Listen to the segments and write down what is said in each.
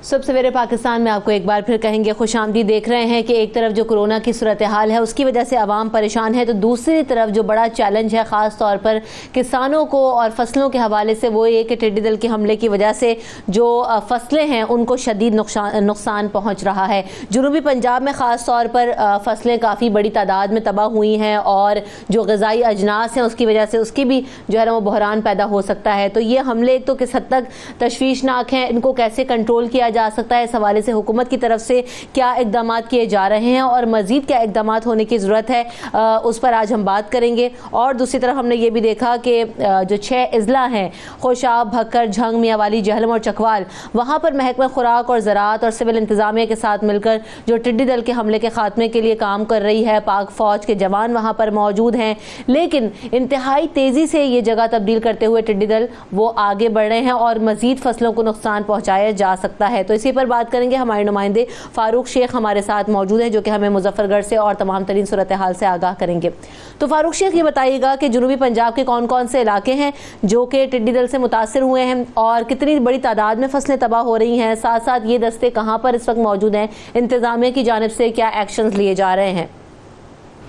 सुबह सवेरे पाकिस्तान में आपको एक बार फिर कहेंगे खुशामदी। देख रहे हैं कि एक तरफ जो कोरोना की सूरत हाल है उसकी वजह से आवाम परेशान है, तो दूसरी तरफ जो बड़ा चैलेंज है ख़ास तौर पर किसानों को और फसलों के हवाले से वो ये कि टिड्डी दल के हमले की वजह से जो फसलें हैं उनको शदीद नुकसान पहुँच रहा है। जनूबी पंजाब में ख़ास तौर पर फसलें काफ़ी बड़ी तादाद में तबाह हुई हैं और जो ग़िज़ाई अजनास हैं उसकी वजह से उसकी भी जो है ना वो बहरान पैदा हो सकता है। तो ये हमले एक तो किस हद तक तशवीशनाक हैं, इनको कैसे कंट्रोल किया जा सकता है, इस हवाले से हुकूमत की तरफ से क्या इकदाम किए जा रहे हैं और मजीद क्या इकदाम होने की ज़रूरत है, उस पर आज हम बात करेंगे। और दूसरी तरफ हमने ये भी देखा कि जो 6 अजला हैं खोशाब, भक्कर, झंग, मियांवाली, जहलम और चकवाल, वहाँ पर महकमा खुराक और ज़राअत और सिविल इंतज़ामिया के साथ मिलकर जो टिड्डी दल के हमले के खात्मे के लिए काम कर रही है। पाक फ़ौज के जवान वहाँ पर मौजूद हैं, लेकिन इंतहाई तेज़ी से ये जगह तब्दील करते हुए टिड्डी दल वो आगे बढ़ रहे हैं और मज़ीद फसलों को नुकसान पहुँचाया जा सकता है। तो इसी पर बात करेंगे। हमारे नुमाइंदे फारूक शेख हमारे साथ मौजूद हैं जो कि हमें मुजफ्फरगढ़ से और तमाम तरीन सूरत हाल से आगाह करेंगे। तो फारूक शेख ये बताइएगा कि जनूबी पंजाब के कौन कौन से इलाके हैं जो कि टिड्डी दल से मुतासिर हुए हैं और कितनी बड़ी तादाद में फसलें तबाह हो रही हैं, साथ साथ ये दस्ते कहाँ पर इस वक्त मौजूद हैं, इंतजामिया की जानिब से क्या एक्शंस लिए जा रहे हैं?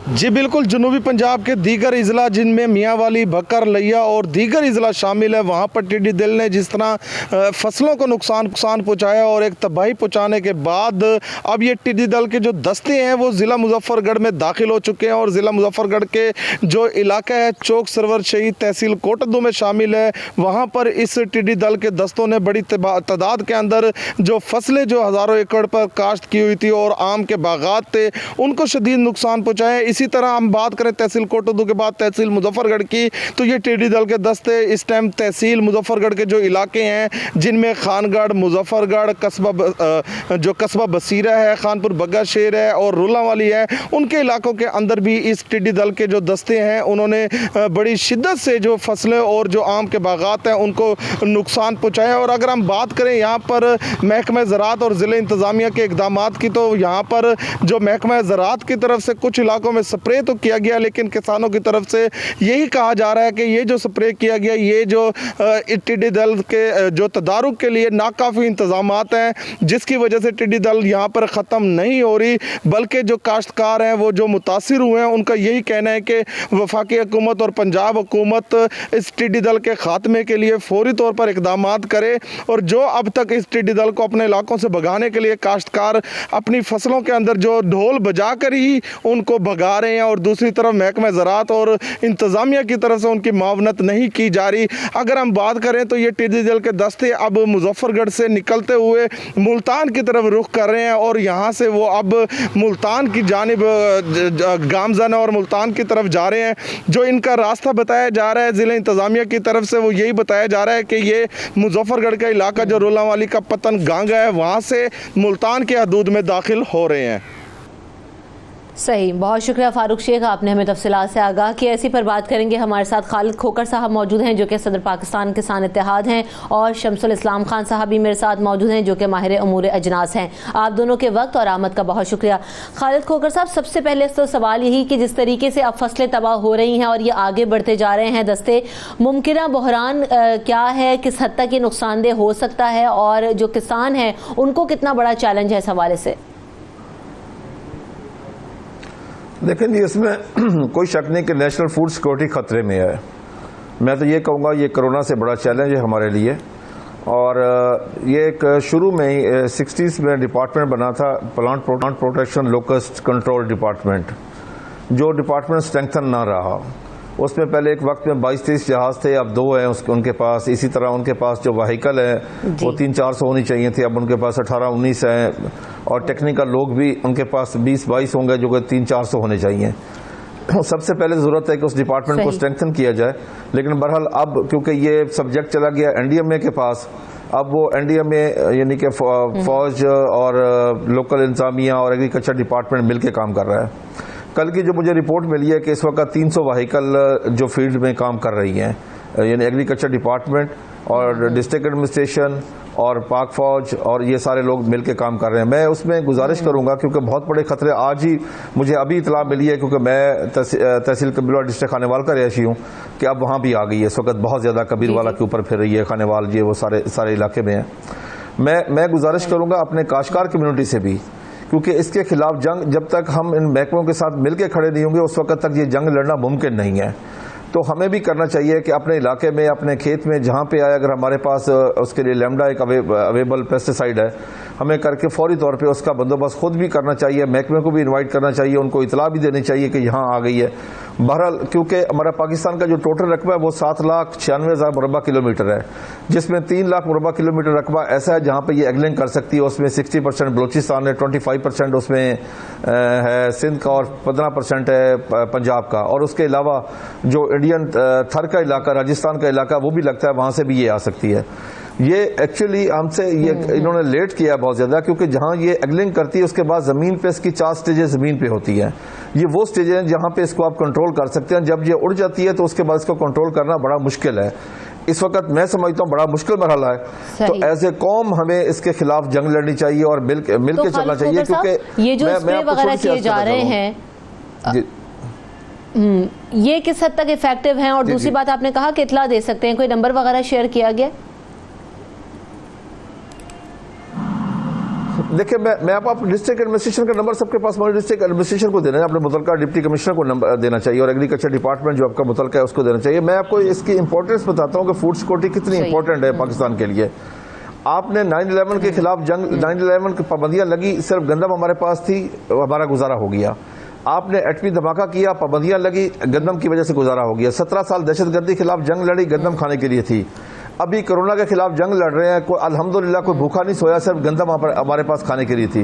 जी बिल्कुल, जनूबी पंजाब के दीगर अजला जिनमें मियांवाली, भक्कर, लिया और दीगर अजला शामिल है, वहाँ पर टिड्डी दल ने जिस तरह फसलों को नुकसान पहुँचाया और एक तबाही पहुँचाने के बाद अब ये टिड्डी दल के जो दस्ते हैं वो ज़िला मुजफ्फरगढ़ में दाखिल हो चुके हैं और ज़िला मुजफ्फरगढ़ के जो इलाका है चौक सरवर शहीद तहसील कोटद्दू में शामिल है, वहाँ पर इस टिड्डी दल के दस्तों ने बड़ी तादाद के अंदर जो फसलें जो हज़ारों एकड़ पर काश्त की हुई थी और आम के बागात थे उनको शदीद नुकसान पहुँचाए। इसी तरह हम बात करें तहसील कोटद्दू के बाद तहसील मुजफ्फरगढ़ की, तो ये टिड्डी दल के दस्ते इस टाइम तहसील मुजफ्फरगढ़ के जो इलाके हैं जिनमें खानगढ़, मुजफ्फरगढ़, जो कस्बा बसीरा है, खानपुर बग्गा शेर है और रुलावाली है, उनके इलाकों के अंदर भी इस टिड्डी दल के जो दस्ते हैं उन्होंने बड़ी शिद्दत से जो फसलें और जो आम के बागात हैं उनको नुकसान पहुँचाया। और अगर हम बात करें यहाँ पर महकमा ज़राअत और ज़िले इंतज़ामिया के इक़दामात की, तो यहाँ पर जो महकमा ज़राअत की तरफ से कुछ इलाकों में स्प्रे तो किया गया, लेकिन किसानों की तरफ से यही कहा जा रहा है कि ये जो स्प्रे किया गया ये जो टिड्डी दल के जो तदारुक के लिए नाकाफ़ी इंतजामात हैं, जिसकी वजह से टिड्डी दल यहाँ पर ख़त्म नहीं हो रही, बल्कि जो काश्तकार हैं वो जो मुतासिर हुए हैं उनका यही कहना है कि वफाकी हुकूमत और पंजाब हुकूमत इस टिड्डी दल के ख़ात्मे के लिए फौरी तौर पर इक़दामात करे और जो अब तक इस टिड्डी दल को अपने इलाकों से भगाने के लिए काश्तकार अपनी फसलों के अंदर जो ढोल बजा कर ही उनको भगा रहे हैं और दूसरी तरफ महकमा ज़राअत और इंतज़ामिया की तरफ से उनकी मावनत नहीं की जा रही। अगर हम बात करें तो ये टिड्डी दल के दस्ते अब मुजफ्फरगढ़ से निकलते हुए मुल्तान की तरफ रुख कर रहे हैं और यहाँ से वो अब मुल्तान की जानिब गामजन और मुल्तान की तरफ जा रहे हैं। जो इनका रास्ता बताया जा रहा है ज़िले इंतज़ामिया की तरफ से वो यही बताया जा रहा है कि ये मुजफ्फरगढ़ का इलाका जो रुलावाली का पतन गांगा है वहाँ से मुल्तान के हदूद में दाखिल हो रहे हैं। सही, बहुत शुक्रिया फारूक शेख, आपने हमें तफसीलात से आगाह किया। इसी पर बात करेंगे। हमारे साथ खालिद खोकर साहब मौजूद हैं जो कि सदर पाकिस्तान किसान इत्तेहाद हैं और शमसुल इस्लाम खान साहब भी मेरे साथ मौजूद हैं जो कि माहिर उमूर अजनास हैं। आप दोनों के वक्त और आमद का बहुत शुक्रिया। खालिद खोकर साहब, सबसे पहले तो सवाल यही कि जिस तरीके से अब फसलें तबाह हो रही हैं और ये आगे बढ़ते जा रहे हैं दस्ते, मुमकिन बहरान क्या है, किस हद तक ये नुकसानदेह हो सकता है और जो किसान हैं उनको कितना बड़ा चैलेंज है इस हवाले से? लेकिन इसमें कोई शक नहीं कि नेशनल फूड सिक्योरिटी ख़तरे में है। मैं तो ये कहूँगा ये कोरोना से बड़ा चैलेंज है हमारे लिए। और ये एक शुरू में ही 60s में डिपार्टमेंट बना था, plant protection locust control department, जो डिपार्टमेंट स्ट्रेंथन ना रहा। उसमें पहले एक वक्त में 22-23 जहाज़ थे, अब 2 हैं उनके पास। इसी तरह उनके पास जो व्हीकल है वो 300-400 होनी चाहिए थी, अब उनके पास 18-19 हैं और टेक्निकल लोग भी उनके पास 20-22 होंगे जो कि 300-400 होने चाहिए। सबसे पहले ज़रूरत है कि उस डिपार्टमेंट को स्ट्रेंथन किया जाए। लेकिन बहरहाल अब क्योंकि ये सब्जेक्ट चला गया NDMA के पास, अब वो NDMA यानी कि फ़ौज और लोकल इंतज़ामिया और एग्रीकल्चर डिपार्टमेंट मिल के काम कर रहा है। कल की जो मुझे रिपोर्ट मिली है कि इस वक्त 300 व्हीकल जो फील्ड में काम कर रही हैं, यानी एग्रीकल्चर डिपार्टमेंट और डिस्ट्रिक्ट एडमिनिस्ट्रेशन और पाक फौज और ये सारे लोग मिलकर काम कर रहे हैं। मैं उसमें गुजारिश करूंगा क्योंकि बहुत बड़े खतरे आज ही मुझे अभी इतला मिली है, क्योंकि मैं तहसील कबीरवाला डिस्ट्रिक्ट खानेवाल का रहायशी हूँ, कि अब वहाँ भी आ गई है। इस वक्त बहुत ज़्यादा कबीरवाला के ऊपर फिर रही है, खानेवाल ये वो सारे इलाके में है। मैं गुजारिश करूंगा अपने काश्तकार कम्युनिटी से भी, क्योंकि इसके खिलाफ जंग जब तक हम इन महकमों के साथ मिलकर खड़े नहीं होंगे उस वक्त तक ये जंग लड़ना मुमकिन नहीं है। तो हमें भी करना चाहिए कि अपने इलाके में, अपने खेत में जहाँ पे आए, अगर हमारे पास उसके लिए लैम्डा एक अवेलेबल पेस्टिसाइड है, हमें करके फौरी तौर पे उसका बंदोबस्त खुद भी करना चाहिए, महकमे को भी इनवाइट करना चाहिए, उनको इतला भी देनी चाहिए कि यहाँ आ गई है। बहरहाल क्योंकि हमारा पाकिस्तान का जो टोटल रकबा है वो 7,96,000 मुरबा किलोमीटर है, जिसमें 3 लाख मुरबा किलोमीटर रकबा ऐसा है जहाँ पे ये एग्लिंग कर सकती है। उसमें 60% बलूचिस्तान है, 25% उसमें है सिंध का और 15% है पंजाब का, और उसके अलावा जो इंडियन थर का इलाका, राजस्थान का इलाका, वो भी लगता है वहाँ से भी ये आ सकती है। ये एक्चुअली हमसे ये इन्होंने लेट किया बहुत ज़्यादा, क्योंकि जहाँ ये एग्लिंग करती है उसके बाद ज़मीन पे इसकी 4 स्टेजेस ज़मीन पे होती है। ये वो स्टेज हैं जहाँ पे इसको आप कंट्रोल कर सकते हैं। जब ये उड़ जाती है तो उसके बाद इसको कंट्रोल करना बड़ा मुश्किल है। इस वक्त मैं समझता हूँ बड़ा मुश्किल मरहला है। तो एज ए कौम हमें इसके खिलाफ जंग लड़नी चाहिए और मिल के चलना चाहिए, क्योंकि ये जो स्प्रे वगैरह किए जा रहे हैं ये किस हद तक इफेक्टिव हैं? और दूसरी बात, आपने कहा कि इतला दे सकते हैं, कोई नंबर वगैरह शेयर किया गया? देखिए मैं आप डिस्ट्रिक्ट एडमिनिस्ट्रेशन का नंबर सबके पास मौजूद, डिस्ट्रिक्ट एडमिनिस्ट्रेशन को देना है, अपने मुतलका डिप्टी कमिश्नर को नंबर देना चाहिए और एग्रीकल्चर डिपार्टमेंट जो आपका मुतलका है उसको देना चाहिए। मैं आपको इसकी इंपॉर्टेंस बताता हूँ कि फूड सिक्योरिटी कितनी इंपॉर्टेंट है पाकिस्तान के लिए। आपने 9/11 के खिलाफ जंग, 9/11 की पाबंदियां लगी, सिर्फ गंदम हमारे पास थी, हमारा गुजारा हो गया। आपने एटमी धमाका किया, पाबंदियां लगी, गंदम की वजह से गुजारा हो गया। 17 साल दहशतगर्दी के खिलाफ जंग लड़ी, गंदम खाने के लिए थी। अभी कोरोना के खिलाफ जंग लड़ रहे हैं, कोई अल्हम्दुलिल्लाह कोई भूखा नहीं सोया, सिर्फ गंदम हमारे पास खाने के लिए थी।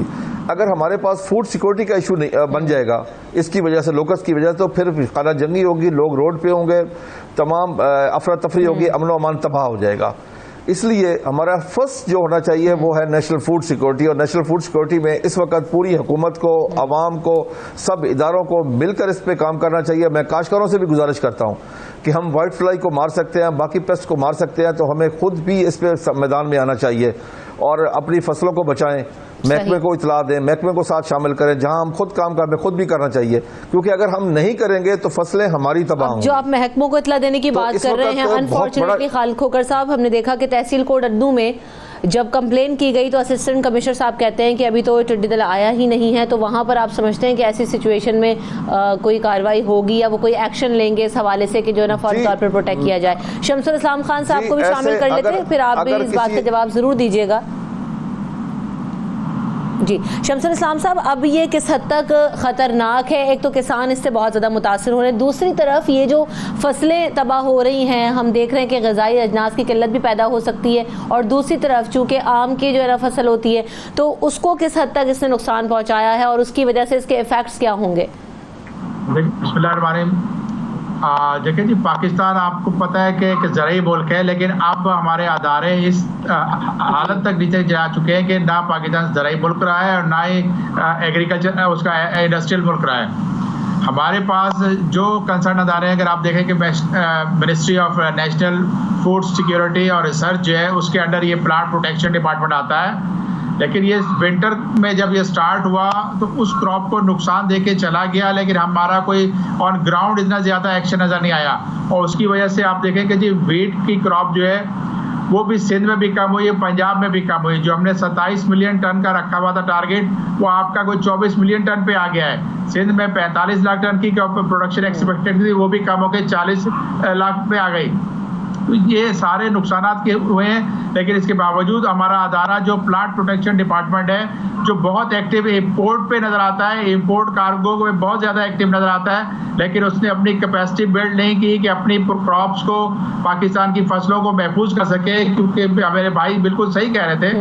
अगर हमारे पास फूड सिक्योरिटी का इशू नहीं बन जाएगा इसकी वजह से, लोकस की वजह से, तो फिर खाना जंगी होगी, लोग रोड पे होंगे, तमाम अफरा तफरी होगी, अमन व अमान तबाह हो जाएगा। इसलिए हमारा फर्स्ट जो होना चाहिए वो है नेशनल फूड सिक्योरिटी। और नेशनल फूड सिक्योरिटी में इस वक्त पूरी हुकूमत को, आवाम को, सब इदारों को मिलकर इस पे काम करना चाहिए। मैं काश्तकारों से भी गुजारिश करता हूँ कि हम वाइट फ्लाई को मार सकते हैं, बाकी पेस्ट को मार सकते हैं, तो हमें खुद भी इस पे मैदान में आना चाहिए और अपनी फसलों को बचाएं, महकमे को इतला दें, महकमे को साथ शामिल करें। जहां हम खुद काम कर, खुद भी करना चाहिए, क्योंकि अगर हम नहीं करेंगे तो फसलें हमारी तबाह होंगी। जो आप महकमों को इतला देने की बात कर रहे हैं, अनफॉर्चुनेटली खालिद खोखर साहब, हमने देखा कि तहसील कोड अद्दू में जब कंप्लेन की गई तो असिस्टेंट कमिश्नर साहब कहते हैं कि अभी तो टिड्डी दल आया ही नहीं है। तो वहां पर आप समझते हैं कि ऐसी सिचुएशन में कोई कार्रवाई होगी या वो कोई एक्शन लेंगे इस हवाले से कि जो है ना फौरी तौर पर प्रोटेक्ट किया जाए? शमसुल इस्लाम खान साहब को भी शामिल कर लेते हैं, फिर आप भी इस बात का जवाब जरूर दीजिएगा। जी शमसुल इस्लाम साहब, अब ये किस हद तक ख़तरनाक है? एक तो किसान इससे बहुत ज़्यादा मुतासर हो रहे हैं, दूसरी तरफ ये जो फसलें तबाह हो रही हैं, हम देख रहे हैं कि ग़िज़ाई अजनास की किल्लत भी पैदा हो सकती है, और दूसरी तरफ चूँकि आम की जो है ना फसल होती है तो उसको किस हद तक इसने नुकसान पहुँचाया है और उसकी वजह से इसके इफ़ेक्ट्स क्या होंगे? देखिए जी, पाकिस्तान आपको पता है कि एक ज़राई मुल्क है, लेकिन अब हमारे अदारे इस हालत तक नीचे जा चुके हैं कि ना पाकिस्तान ज़राई मुल्क रहा है और ना ही एग्रीकल्चर उसका इंडस्ट्रियल मुल्क रहा है। हमारे पास जो कंसर्न अदारे हैं, अगर आप देखें कि ministry of national food security और रिसर्च जो है उसके अंडर ये प्लांट प्रोटेक्शन डिपार्टमेंट आता है, लेकिन ये विंटर में जब ये स्टार्ट हुआ तो उस क्रॉप को नुकसान देके चला गया, लेकिन हमारा कोई ऑन ग्राउंड इतना ज़्यादा एक्शन नज़र नहीं आया। और उसकी वजह से आप देखें कि जी वीट की क्रॉप जो है वो भी सिंध में भी कम हुई है, पंजाब में भी कम हुई। जो हमने 27 मिलियन टन का रखा हुआ था टारगेट, वो आपका कोई 24 मिलियन टन पे आ गया है। सिंध में 45 लाख टन की प्रोडक्शन एक्सपेक्टेड थी, वो भी कम होकर 40 लाख पे आ गई। तो ये सारे नुकसानात के हुए हैं, लेकिन इसके बावजूद हमारा अदारा जो प्लांट प्रोटेक्शन डिपार्टमेंट है, जो बहुत एक्टिव इंपोर्ट पे नज़र आता है, इंपोर्ट कार्गो में बहुत ज़्यादा एक्टिव नज़र आता है, लेकिन उसने अपनी कैपेसिटी बिल्ड नहीं की कि अपनी क्रॉप्स को, पाकिस्तान की फसलों को महफूज कर सके। क्योंकि मेरे भाई बिल्कुल सही कह रहे थे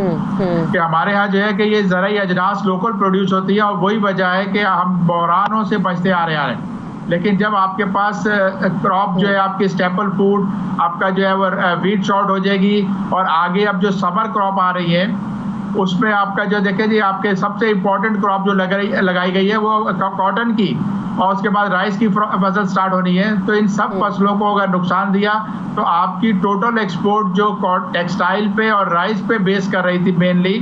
कि हमारे यहाँ जो है कि ये ज़राई अजनास लोकल प्रोड्यूस होती है, और वही वजह है कि हम बहरानों से बचते आ रहे हैं। लेकिन जब आपके पास क्रॉप जो है, आपकी स्टेपल फूड, आपका जो है वो वीट शॉर्ट हो जाएगी, और आगे अब जो समर क्रॉप आ रही है उसमें आपका जो देखें जी, आपके सबसे इम्पोर्टेंट क्रॉप जो लगाई गई है वो कॉटन की, और उसके बाद राइस की फसल स्टार्ट होनी है। तो इन सब फसलों को अगर नुकसान दिया तो आपकी टोटल एक्सपोर्ट जो टेक्सटाइल पे और राइस पे बेस कर रही थी मेनली,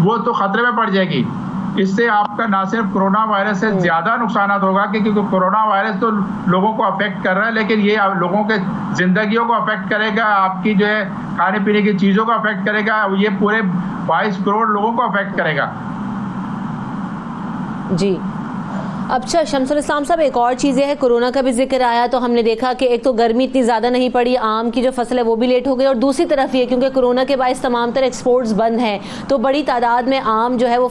वो तो खतरे में पड़ जाएगी। इससे आपका ना सिर्फ कोरोना वायरस से ज़्यादा नुकसान होगा, क्योंकि कोरोना वायरस तो लोगों को अफेक्ट कर रहा है, लेकिन ये लोगों के ज़िंदगियों को अफेक्ट करेगा, आपकी जो है खाने पीने की चीज़ों को अफेक्ट करेगा, ये पूरे 22 करोड़ लोगों को अफेक्ट करेगा। जी, अच्छा शमसुल इस्लाम साहब, एक और चीज़ ये है, कोरोना का भी जिक्र आया तो हमने देखा कि एक तो गर्मी इतनी ज़्यादा नहीं पड़ी, आम की जो फसल है वो भी लेट हो गई, और दूसरी तरफ ये क्योंकि कोरोना के बायस तमाम तरह एक्सपोर्ट्स बंद हैं तो बड़ी तादाद में आम जो है वो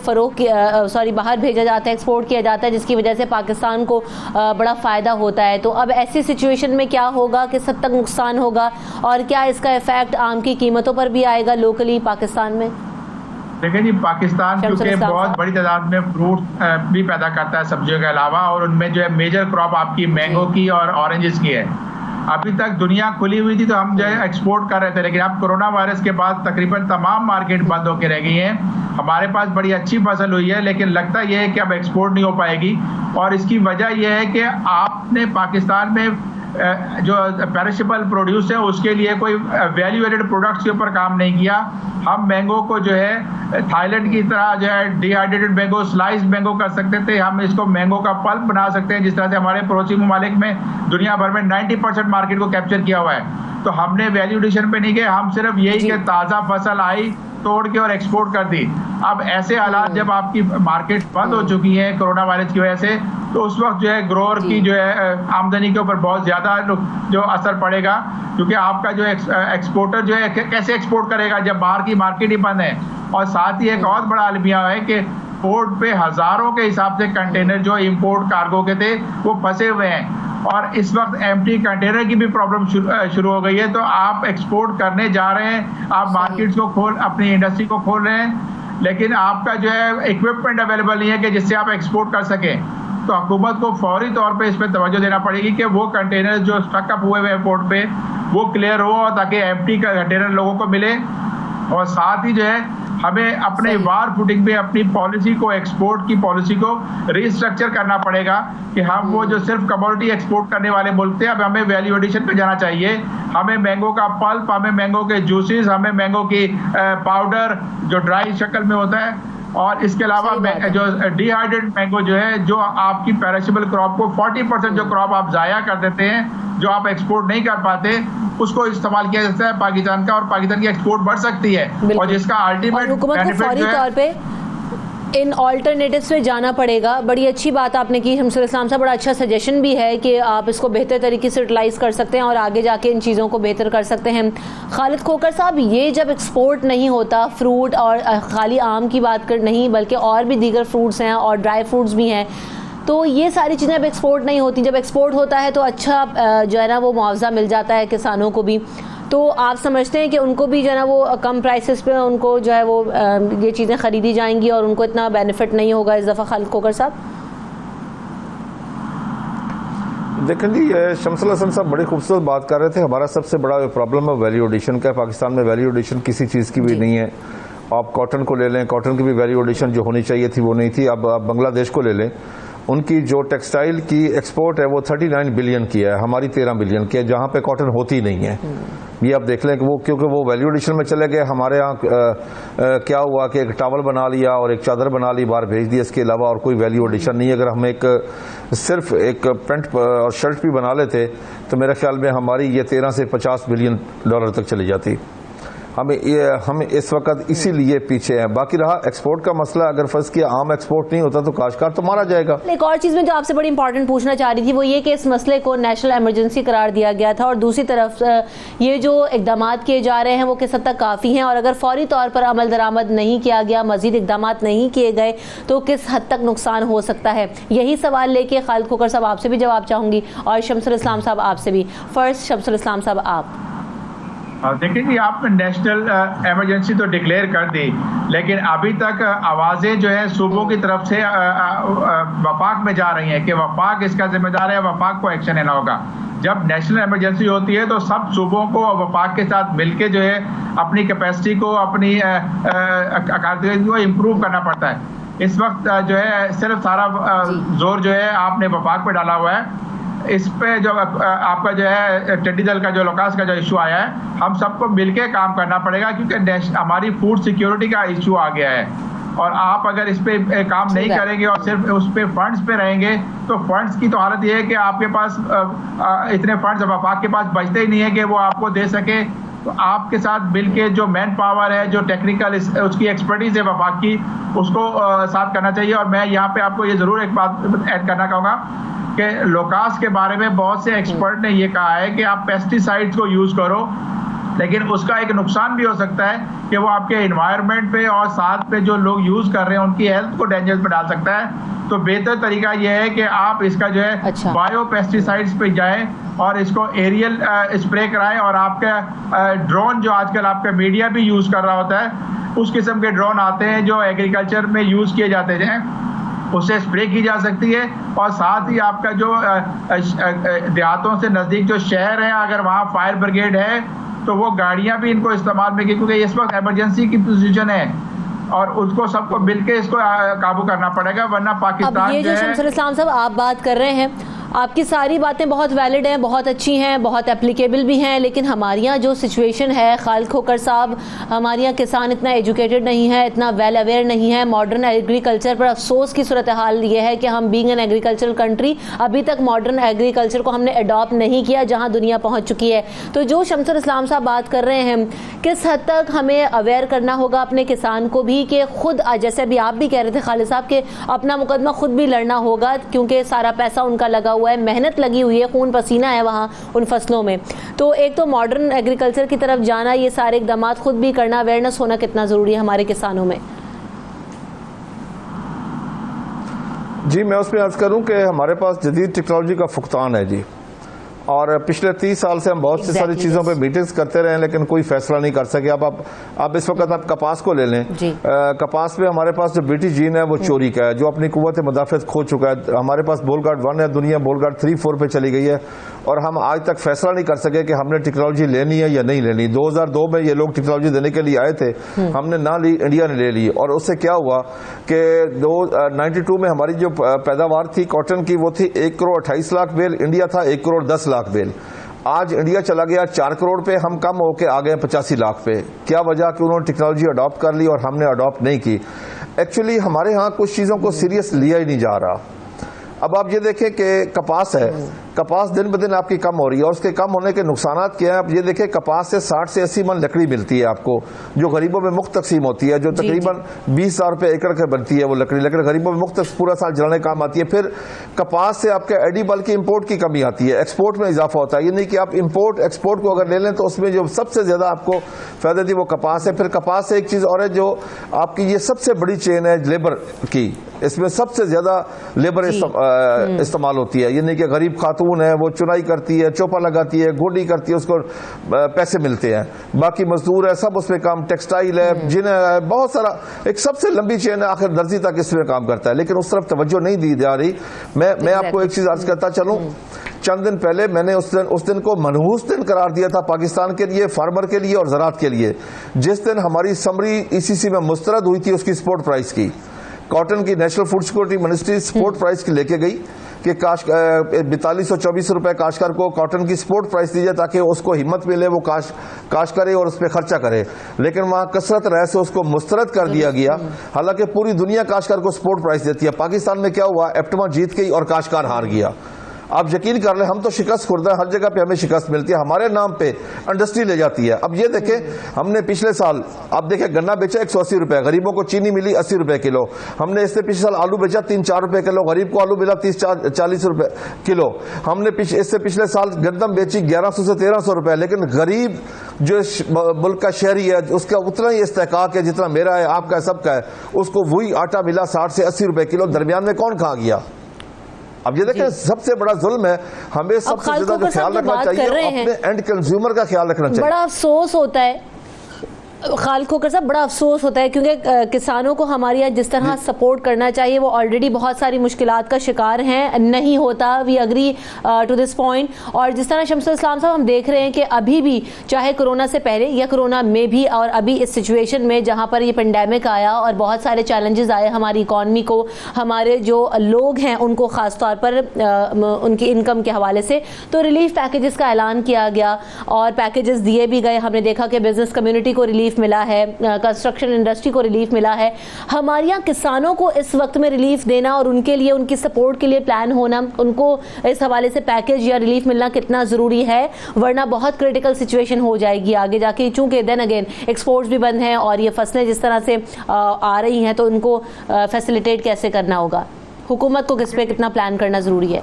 बाहर भेजा जाता है, एक्सपोर्ट किया जाता है, जिसकी वजह से पाकिस्तान को बड़ा फ़ायदा होता है। तो अब ऐसी सिचुएशन में क्या होगा, किस हद तक नुकसान होगा, और क्या इसका इफेक्ट आम की कीमतों पर भी आएगा लोकली पाकिस्तान में? देखिए जी, पाकिस्तान क्योंकि बहुत बड़ी तादाद में फ्रूट भी पैदा करता है सब्जियों के अलावा, और उनमें जो है मेजर क्रॉप आपकी मैंगो की और ऑरेंजेस की है। अभी तक दुनिया खुली हुई थी तो हम जो है एक्सपोर्ट कर रहे थे, लेकिन अब कोरोना वायरस के बाद तकरीबन तमाम मार्केट बंद होकर रह गई हैं। हमारे पास बड़ी अच्छी फसल हुई है, लेकिन लगता यह है कि अब एक्सपोर्ट नहीं हो पाएगी, और इसकी वजह यह है कि आपने पाकिस्तान में जो पेरिशेबल प्रोड्यूस है उसके लिए कोई वैल्यू एडेड प्रोडक्ट्स के ऊपर काम नहीं किया। हम मैंगो को जो है थाईलैंड की तरह जो है डिहाइड्रेटेड मैंगो, स्लाइस मैंगो कर सकते थे, हम इसको मैंगो का पल्प बना सकते हैं, जिस तरह से हमारे पड़ोसी ममालिक में दुनिया भर में 90% मार्केट को कैप्चर किया हुआ है। तो हमने वैल्यू एडिशन पे नहीं गए, हम सिर्फ यही कि ताज़ा फसल आई, तोड़ के और एक्सपोर्ट कर दी। अब ऐसे हालात जब आपकी मार्केट बंद हो चुकी है कोरोना वायरस की वजह से, तो उस वक्त जो है ग्रोअर की जो है आमदनी के ऊपर बहुत ज़्यादा जो असर पड़ेगा, क्योंकि आपका जो एक्सपोर्टर जो है कैसे एक्सपोर्ट करेगा जब बाहर की मार्केट ही बंद है। और साथ ही एक और बड़ा अलमिया है कि पोर्ट पे हज़ारों के हिसाब से कंटेनर जो इम्पोर्ट कार्गो के थे वो फंसे हुए हैं, और इस वक्त एम्प्टी कंटेनर की भी प्रॉब्लम शुरू हो गई है। तो आप एक्सपोर्ट करने जा रहे हैं, आप मार्केट्स को अपनी इंडस्ट्री को खोल रहे हैं, लेकिन आपका जो है इक्विपमेंट अवेलेबल नहीं है कि जिससे आप एक्सपोर्ट कर सकें। तो हुकूमत को फौरी तौर पे इस पर तवज्जो देना पड़ेगी कि वो कंटेनर जो स्टक अप हुए हुए एयरपोर्ट पे वो क्लियर हो, ताकि एम्प्टी का कंटेनर लोगों को मिले। और साथ ही जो है हमें अपने वार फुटिंग पे अपनी पॉलिसी को, एक्सपोर्ट की पॉलिसी को रिस्ट्रक्चर करना पड़ेगा कि हम वो जो सिर्फ कमोडिटी एक्सपोर्ट करने वाले मुल्क थे, अब हमें वैल्यू एडिशन पे जाना चाहिए। हमें मैंगो का पल्प, हमें मैंगो के जूसेस, हमें मैंगो की पाउडर जो ड्राई शक्ल में होता है, और इसके अलावा जो डिहाइड्रेटेड मैंगो जो है, जो आपकी पेरिशेबल क्रॉप को 40% जो क्रॉप आप ज़ाया कर देते हैं, जो आप एक्सपोर्ट नहीं कर पाते, उसको इस्तेमाल किया जाता है पाकिस्तान का, और पाकिस्तान की एक्सपोर्ट बढ़ सकती है, और जिसका अल्टीमेट फौरी तौर पे इन ऑल्टरनेटिव्स में जाना पड़ेगा। बड़ी अच्छी बात आपने की शमसुल इस्लाम साहब, बड़ा अच्छा सजेशन भी है कि आप इसको बेहतर तरीके से यूटिलाइज कर सकते हैं और आगे जाके इन चीज़ों को बेहतर कर सकते हैं। खालिद खोकर साहब, ये जब एक्सपोर्ट नहीं होता फ्रूट, और खाली आम की बात कर नहीं बल्कि और भी दीगर फ्रूट्स हैं और ड्राई फ्रूट्स भी हैं, तो ये सारी चीज़ें अब एक्सपोर्ट नहीं होती। जब एक्सपोर्ट होता है तो अच्छा जो है ना वो मुआवजा मिल जाता है किसानों को भी, तो आप समझते हैं कि उनको भी जो है ना वो कम प्राइसेस पे उनको जो है वो ये चीज़ें ख़रीदी जाएंगी और उनको इतना बेनिफिट नहीं होगा इस दफ़ा? खालिद खोकर साहब देखें जी, शमसुल हसन साहब बड़ी खूबसूरत बात कर रहे थे। हमारा सबसे बड़ा प्रॉब्लम है वैल्यू एडिशन का। पाकिस्तान में वैल्यू एडिशन किसी चीज़ की भी नहीं है। आप कॉटन को ले लें, कॉटन की भी वैल्यू एडिशन जो होनी चाहिए थी वो नहीं थी। अब आप बांग्लादेश को ले लें, उनकी जो टेक्सटाइल की एक्सपोर्ट है वो 39 बिलियन की है, हमारी 13 बिलियन की है, जहाँ पे कॉटन होती नहीं है। ये आप देख लें कि वो क्योंकि वो वैल्यू एडिशन में चले गए। हमारे यहाँ क्या हुआ कि एक टावल बना लिया और एक चादर बना ली, बाहर भेज दिया, इसके अलावा और कोई वैल्यू एडिशन नहीं है। अगर हम सिर्फ एक पेंट और शर्ट भी बना लेते तो मेरे ख्याल में हमारी ये 13 से 50 बिलियन डॉलर तक चली जाती। हम इस वक्त इसीलिए पीछे हैं। बाकी रहा एक्सपोर्ट का मसला, अगर फर्ज किया आम एक्सपोर्ट नहीं होता तो काश्तकार तो मारा जाएगा। एक और चीज़ में जो आपसे बड़ी इंपॉर्टेंट पूछना चाह रही थी वो ये कि इस मसले को नेशनल इमरजेंसी करार दिया गया था, और दूसरी तरफ ये जो इकदाम किए जा रहे हैं वो किस हद तक काफ़ी हैं, और अगर फौरी तौर पर अमल दरामद नहीं किया गया, मजीद इकदाम नहीं किए गए तो किस हद तक नुकसान हो सकता है? यही सवाल लेके खालिद खोकर साहब आपसे भी जवाब चाहूँगी, और शमसुल इस्लाम साहब आपसे भी। फर्स्ट शमसुल इस्लाम साहब आप देखिए जी, आपने नेशनल इमरजेंसी तो डिक्लेयर कर दी, लेकिन अभी तक आवाज़ें जो है सूबों की तरफ से वफाक में जा रही हैं कि वफाक इसका जिम्मेदार है, वफाक को एक्शन लेना होगा। जब नेशनल इमरजेंसी होती है तो सब सूबों को वफाक के साथ मिलके जो है अपनी कैपेसिटी को, अपनी कारकर्दगी को इम्प्रूव करना पड़ता है। इस वक्त जो है सिर्फ सारा जोर जो है आपने वफाक पे डाला हुआ है। इस पे जो आपका जो है टिड्डी दल का जो लोकास का जो इशू आया है, हम सबको मिलके काम करना पड़ेगा, क्योंकि हमारी फूड सिक्योरिटी का इशू आ गया है। और आप अगर इस पे काम नहीं करेंगे और सिर्फ उस पे फंड्स पे रहेंगे तो फंड्स की तो हालत ये है कि आपके पास इतने फंड्स वफाक के पास बचते ही नहीं है कि वो आपको दे सके तो आपके साथ मिलके जो मैन पावर है, जो टेक्निकल उसकी एक्सपर्टीज है वफाक की, उसको साथ करना चाहिए। और मैं यहाँ पे आपको ये ज़रूर एक बात ऐड करना चाहूँगा कि लोकास के बारे में बहुत से एक्सपर्ट ने ये कहा है कि आप पेस्टिसाइड्स को यूज़ करो, लेकिन उसका एक नुकसान भी हो सकता है कि वो आपके एनवायरनमेंट पे और साथ पे जो लोग यूज़ कर रहे हैं उनकी हेल्थ को डेंजर पे डाल सकता है। तो बेहतर तरीका ये है कि आप इसका जो है बायो पेस्टिसाइड्स पे जाएं और इसको एरियल स्प्रे कराएं। और आपका ड्रोन जो आजकल आपका मीडिया भी यूज़ कर रहा होता है, उस किस्म के ड्रोन आते हैं जो एग्रीकल्चर में यूज़ किए जाते हैं, उससे स्प्रे की जा सकती है। और साथ ही आपका जो देहातों से नज़दीक जो शहर है, अगर वहाँ फायर ब्रिगेड है तो वो गाड़ियाँ भी इनको इस्तेमाल में की, क्योंकि इस वक्त इमरजेंसी की पोजीशन है और उसको सबको मिलके इसको काबू करना पड़ेगा, वरना पाकिस्तान अब ये जो शमसुल इस्लाम साहब आप बात कर रहे हैं, आपकी सारी बातें बहुत वैलिड हैं, बहुत अच्छी हैं, बहुत एप्लीकेबल भी हैं, लेकिन हमारे यहाँ जो सिचुएशन है, खालिद खोकर साहब, हमारे यहाँ किसान इतना एजुकेटेड नहीं है, इतना वेल अवेयर नहीं है मॉडर्न एग्रीकल्चर पर। अफसोस की सूरत हाल ये है कि हम बीइंग एन एग्रीकल्चरल कंट्री अभी तक मॉडर्न एग्रीकल्चर को हमने अडॉप्ट नहीं किया जहाँ दुनिया पहुँच चुकी है। तो जो शमसुल इस्लाम साहब बात कर रहे हैं, किस हद तक हमें अवेयर करना होगा अपने किसान को भी कि खुद, जैसे अभी आप भी कह रहे थे खालिद साहब, कि अपना मुकदमा खुद भी लड़ना होगा, क्योंकि सारा पैसा उनका लगा हुआ है, मेहनत लगी हुई है, खून पसीना है वहाँ उन फसलों में। तो एक तो मॉडर्न एग्रीकल्चर की तरफ जाना, ये सारे इकदाम खुद भी करना, अवेयरनेस होना कितना ज़रूरी है हमारे किसानों में। जी, मैं उसमें अर्ज़ करूं कि हमारे पास जदीद टेक्नोलॉजी का फुकतान है जी, और पिछले 30 साल से हम बहुत सी सारी चीज़ों पे मीटिंग्स करते रहे, लेकिन कोई फैसला नहीं कर सके। अब आप इस वक्त आप कपास को ले लें, कपास में हमारे पास जो बीटी जीन है वो चोरी का है, जो अपनी कुव्वत मुदाफ़त खो चुका है। हमारे पास बोलगार्ड 1 है, दुनिया बोलगार्ड 3-4 पे चली गई है, और हम आज तक फैसला नहीं कर सके कि हमने टेक्नोलॉजी लेनी है या नहीं लेनी। 2002 में ये लोग टेक्नोलॉजी देने के लिए आए थे, हमने ना ली, इंडिया ने ले ली। और उससे क्या हुआ कि 92 में हमारी जो पैदावार थी कॉटन की, वो थी 1 करोड़ 28 लाख बेल, इंडिया था 1 करोड़ 10 लाख बेल। आज इंडिया चला गया 4 करोड़ पे, हम कम होके आ गए 85 लाख पे। क्या वजह कि उन्होंने टेक्नोलॉजी अडॉप्ट कर ली और हमने अडॉप्ट नहीं की। एक्चुअली हमारे यहाँ कुछ चीज़ों को सीरियस लिया ही नहीं जा रहा। अब आप ये देखें कि कपास है, कपास दिन ब दिन आपकी कम हो रही है, और उसके कम होने के नुकसान क्या है। आप ये देखें, कपास से 60 से 80 मन लकड़ी मिलती है आपको, जो गरीबों में मुफ्त तकसीम होती है, जो तकरीबन 20,000 रुपये एकड़ के बनती है वो लकड़ी, लेकिन गरीबों में मुफ्त पूरा साल जलाने काम आती है। फिर कपास से आपके एडिबल की इम्पोर्ट की कमी आती है, एक्सपोर्ट में इजाफा होता है। ये नहीं कि आप इम्पोर्ट एक्सपोर्ट को अगर ले लें तो उसमें जो सबसे ज़्यादा आपको फ़ायदा दी वो कपास है। फिर कपास से एक चीज़ और है, जो आपकी ये सबसे बड़ी चेन है लेबर की, इसमें सबसे ज़्यादा लेबर इस्तेमाल होती है। ये नहीं कि गरीब खातून है वो चुनाई करती है, चौपा लगाती है, गोडी करती है, उसको पैसे मिलते हैं, बाकी मजदूर है सब उसमें काम, टेक्सटाइल है, जिन्हें है, बहुत सारा, एक सबसे लंबी चेन है, आखिर दर्जी तक इसमें काम करता है, लेकिन उस तरफ तवज्जो नहीं दी जा रही। मैं आपको एक चीज़ अर्ज करता चलूँ, चंद दिन पहले मैंने उस दिन को मनहूस दिन करार दिया था पाकिस्तान के लिए, फार्मर के लिए और ज़राअत के लिए, जिस दिन हमारी समरी ECC में मुस्तरद हुई थी उसकी सपोर्ट प्राइस की। कॉटन की national food security ministry support price की लेके गई कि 4224 रुपए काश्तकार को कॉटन की सपोर्ट प्राइस दी जाए, ताकि उसको हिम्मत मिले, वो काश करे और उस पर खर्चा करे। लेकिन वहाँ कसरत रह से उसको मुस्तरद कर दिया गया, हालांकि पूरी दुनिया काश्तकार को सपोर्ट प्राइस देती है। पाकिस्तान में क्या हुआ, एप्टमा जीत गई और काश्तकार हार गया। आप यकीन कर ले, हम तो शिकस्त खुर्दा, हर जगह पे हमें शिकस्त मिलती है, हमारे नाम पे इंडस्ट्री ले जाती है। अब ये देखें, हमने पिछले साल आप देखें गन्ना बेचा 180 रुपए, गरीबों को चीनी मिली 80 रुपए किलो। हमने इससे पिछले साल आलू बेचा 3-4 रुपए किलो, गरीब को आलू मिला 30-40 रुपए किलो। हमने इससे पिछले साल गंदम बेची 1100 से 1300 रुपए, लेकिन गरीब जो मुल्क का शहरी है उसका उतना ही इस्तेकाक है जितना मेरा है, आपका है, सबका है, उसको वही आटा मिला 60 से 80 रुपए किलो। दरमियान में कौन खा गया? अब ये देखें, सबसे बड़ा जुल्म है, हमें सबसे ज्यादा जो ख्याल रखना चाहिए अपने एंड कंज्यूमर का ख्याल रखना चाहिए। बड़ा अफसोस होता है खालिद खोकर साहब, बड़ा अफसोस होता है, क्योंकि किसानों को हमारे यहाँ जिस तरह सपोर्ट करना चाहिए वो ऑलरेडी बहुत सारी मुश्किलात का शिकार हैं, नहीं होता। We agree to this point. और जिस तरह शमसुल इस्लाम साहब हम देख रहे हैं कि अभी भी, चाहे कोरोना से पहले या कोरोना में भी, और अभी इस सिचुएशन में जहाँ पर ये पेंडेमिक आया और बहुत सारे चैलेंजेस आए हमारी इकॉनमी को, हमारे जो लोग हैं उनको ख़ास तौर पर उनकी इनकम के हवाले से, तो रिलीफ पैकेजेस का ऐलान किया गया और पैकेजेस दिए भी गए। हमने देखा कि बिजनेस कम्युनिटी को रिलीफ रिलीफ मिला है, कंस्ट्रक्शन इंडस्ट्री को रिलीफ मिला है, हमारे यहाँ किसानों को इस वक्त में रिलीफ देना और उनके लिए, उनकी सपोर्ट के लिए प्लान होना, उनको इस हवाले से पैकेज या रिलीफ मिलना कितना ज़रूरी है, वरना बहुत क्रिटिकल सिचुएशन हो जाएगी आगे जाके, चूँकि देन अगेन एक्सपोर्ट्स भी बंद हैं और ये फसलें जिस तरह से आ रही हैं तो उनको फैसिलिटेट कैसे करना होगा, हुकूमत को किस पे कितना प्लान करना ज़रूरी है।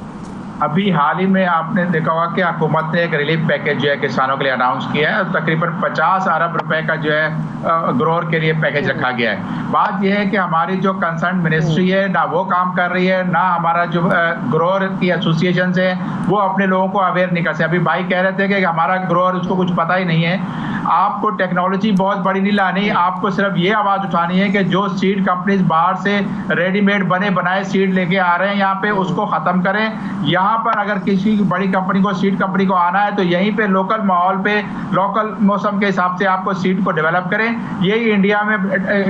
अभी हाल ही में आपने देखा होगा कि हुकूमत ने एक रिलीफ पैकेज जो है किसानों के लिए अनाउंस किया है, तकरीबन 50 अरब रुपए का जो है ग्रोअर के लिए पैकेज रखा गया है। बात यह है कि हमारी जो कंसर्न मिनिस्ट्री है ना वो काम कर रही है, ना हमारा जो ग्रोअर की एसोसिएशन है वो अपने लोगों को अवेयर नहीं करते। अभी भाई कह रहे थे कि हमारा ग्रोअर उसको कुछ पता ही नहीं है। आपको टेक्नोलॉजी बहुत बड़ी नहीं लानी, आपको सिर्फ ये आवाज़ उठानी है कि जो सीड कंपनीज बाहर से रेडीमेड बने बनाए सीड लेके आ रहे हैं यहाँ पे, उसको ख़त्म करें। यहाँ पर अगर किसी बड़ी कंपनी को, सीड कंपनी को आना है तो यहीं पे लोकल माहौल पे, लोकल मौसम के हिसाब से आपको सीड को डेवलप करें। यही इंडिया में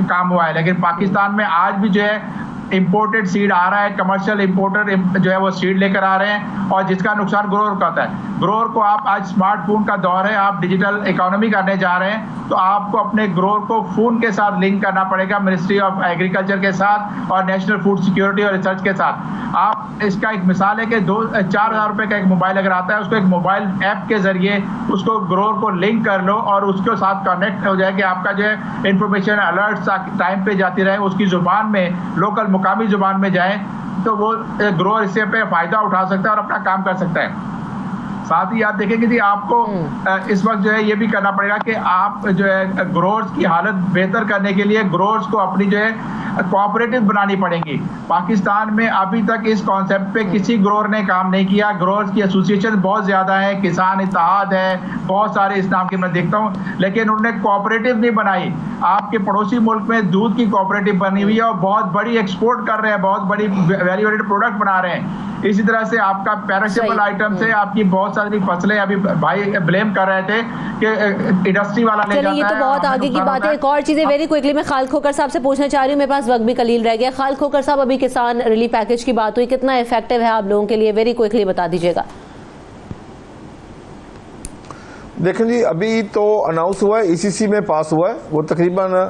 काम हुआ है, लेकिन पाकिस्तान में आज भी जो है इंपोर्टेड सीड आ रहा है, कमर्शियल इंपोर्टर जो है वो सीड लेकर आ रहे हैं और जिसका नुकसान ग्रोअर का होता है। ग्रोअर को आप, आज स्मार्टफोन का दौर है, आप डिजिटल इकोनॉमी करने जा रहे हैं तो आपको अपने ग्रोअर को फोन के साथ लिंक करना पड़ेगा, मिनिस्ट्री ऑफ एग्रीकल्चर के साथ और नेशनल फूड सिक्योरिटी और रिसर्च के साथ। आप, इसका एक मिसाल है कि 4,000 रुपये का एक मोबाइल अगर आता है, उसको एक मोबाइल ऐप के जरिए उसको ग्रोअर को लिंक कर लो और उसके साथ कनेक्ट हो जाए कि आपका जो है इंफॉर्मेशन अलर्ट टाइम पे जाती रहे, उसकी ज़ुबान में, लोकल मुकामी ज़ुबान में जाए, तो वो ग्रोअर इससे पे फ़ायदा उठा सकता है और अपना काम कर सकता है। साथ ही आप देखेंगे कि आपको इस वक्त जो है ये भी करना पड़ेगा कि आप जो है ग्रोअर्स की हालत बेहतर करने के लिए ग्रोअर्स को अपनी जो है कोऑपरेटिव बनानी पड़ेंगी। पाकिस्तान में अभी तक इस कॉन्सेप्ट पे किसी ग्रोअर ने काम नहीं किया। ग्रोअर्स की एसोसिएशन बहुत ज़्यादा है, किसान इत्तेहाद है, बहुत सारे इस नाम के मैं देखता हूँ, लेकिन उन्होंने कोऑपरेटिव नहीं बनाई। आपके पड़ोसी मुल्क में दूध की कोऑपरेटिव बनी हुई है और बहुत बड़ी एक्सपोर्ट कर रहे हैं, बहुत बड़ी वैल्यू एडेड प्रोडक्ट बना रहे हैं। इसी तरह से आपका पेरिशेबल आइटम से आपकी बहुत सारी फसलें, अभी भाई ब्लेम कर रहे थे कि इंडस्ट्री वाला ले जाता है। ये तो बहुत आगे की बात है। एक और चीजें वेरी क्विकली मैं खालिद खोकर साहब से पूछना चाह रही हूँ, मेरे पास वक्त भी कलील रह गया। खालिद खोकर साहब, अभी किसान रिलीफ पैकेज की बात हुई, कितना इफेक्टिव है आप लोगों के लिए, वेरी क्विकली बता दीजिएगा। देखें जी, अभी तो अनाउंस हुआ है, ईसीसी में पास हुआ है, वो तकरीबन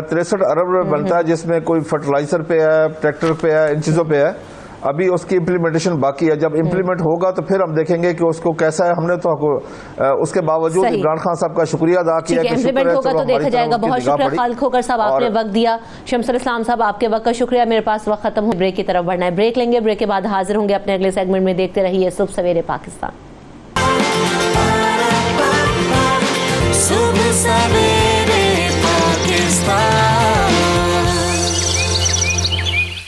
63 अरब बनता है, जिसमें कोई फर्टिलाइजर पे है, ट्रैक्टर पे है, इन चीज़ों पे है। अभी उसकी इम्प्लीमेंटेशन बाकी है। जब इम्प्लीमेंट होगा तो फिर हम देखेंगे कि उसको कैसा है। हमने तो उसके बावजूद इमरान खान साहब का शुक्रिया अदा किया कि इम्प्लीमेंट होगा तो देखा जाएगा। बहुत शुक्रिया खालिद खोकर साहब, आपने वक्त दिया। शमसुल इस्लाम साहब, आपके वक्त का शुक्रिया। मेरे पास वक्त खत्म हो, ब्रेक की तरफ बढ़ना है, ब्रेक लेंगे, ब्रेक के बाद हाजिर होंगे अपने अगले सेगमेंट में। देखते रहिए सुबह सवेरे पाकिस्तान। सुबह सवेरे पाकिस्तान।